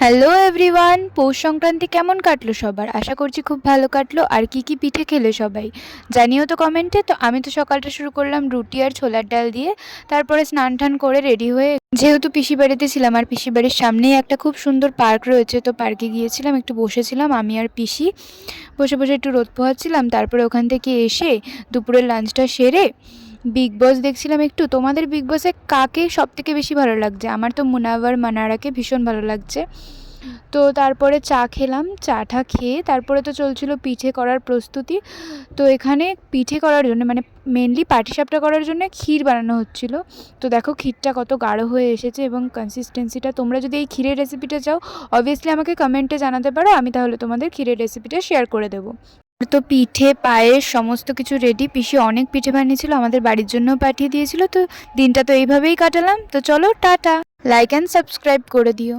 Hello everyone, Poush Sankranti কেমন কাটলো সবার? আশা করছি খুব ভালো কাটলো। আর কি কি পিঠে খেলে সবাই জানিও তো কমেন্টে। তো আমি তো সকালটা শুরু করলাম রুটি আর ছোলার ডাল দিয়ে। তারপরে স্নান টান করে রেডি হয়ে, যেহেতু পিসি বাড়িতে ছিলাম আর পিসি বাড়ির সামনেই একটা খুব সুন্দর পার্ক রয়েছে, তো পার্কে গিয়েছিলাম, একটু বসেছিলাম আমি আর পিসি। বসে বসে একটু রোদ পোহাচ্ছিলাম। তারপরে ওখান থেকে এসে দুপুরের লাঞ্চটা সেরে বিগ বস দেখছিলাম একটু। তোমাদের বিগ বসে কাকে সব থেকে বেশি ভালো লাগছে? আমার তো মুনাভার মানারাকে ভীষণ ভালো লাগছে। তো তারপরে চা খেলাম, চাটা খেয়ে তারপরে তো চলছিল পিঠে করার প্রস্তুতি। তো এখানে পিঠে করার জন্য মানে মেনলি পাটিসাপটা করার জন্য ক্ষীর বানানো হচ্ছিল। তো দেখো ক্ষীরটা কত গাঢ় হয়ে এসেছে এবং কনসিস্টেন্সিটা। তোমরা যদি এই ক্ষীরের রেসিপিটা চাও অবভিয়াসলি আমাকে কমেন্টে জানাতে পারো, আমি তাহলে তোমাদের ক্ষীরের রেসিপিটা শেয়ার করে দেবো। তো পিঠে পায়েস সমস্ত কিছু রেডি। পিসি অনেক পিঠে বানিয়েছিল, আমাদের বাড়ির জন্যও পাঠিয়ে দিয়েছিল। তো দিনটা তো এইভাবেই কাটালাম। তো চলো টাটা, লাইক অ্যান্ড সাবস্ক্রাইব করে দিও।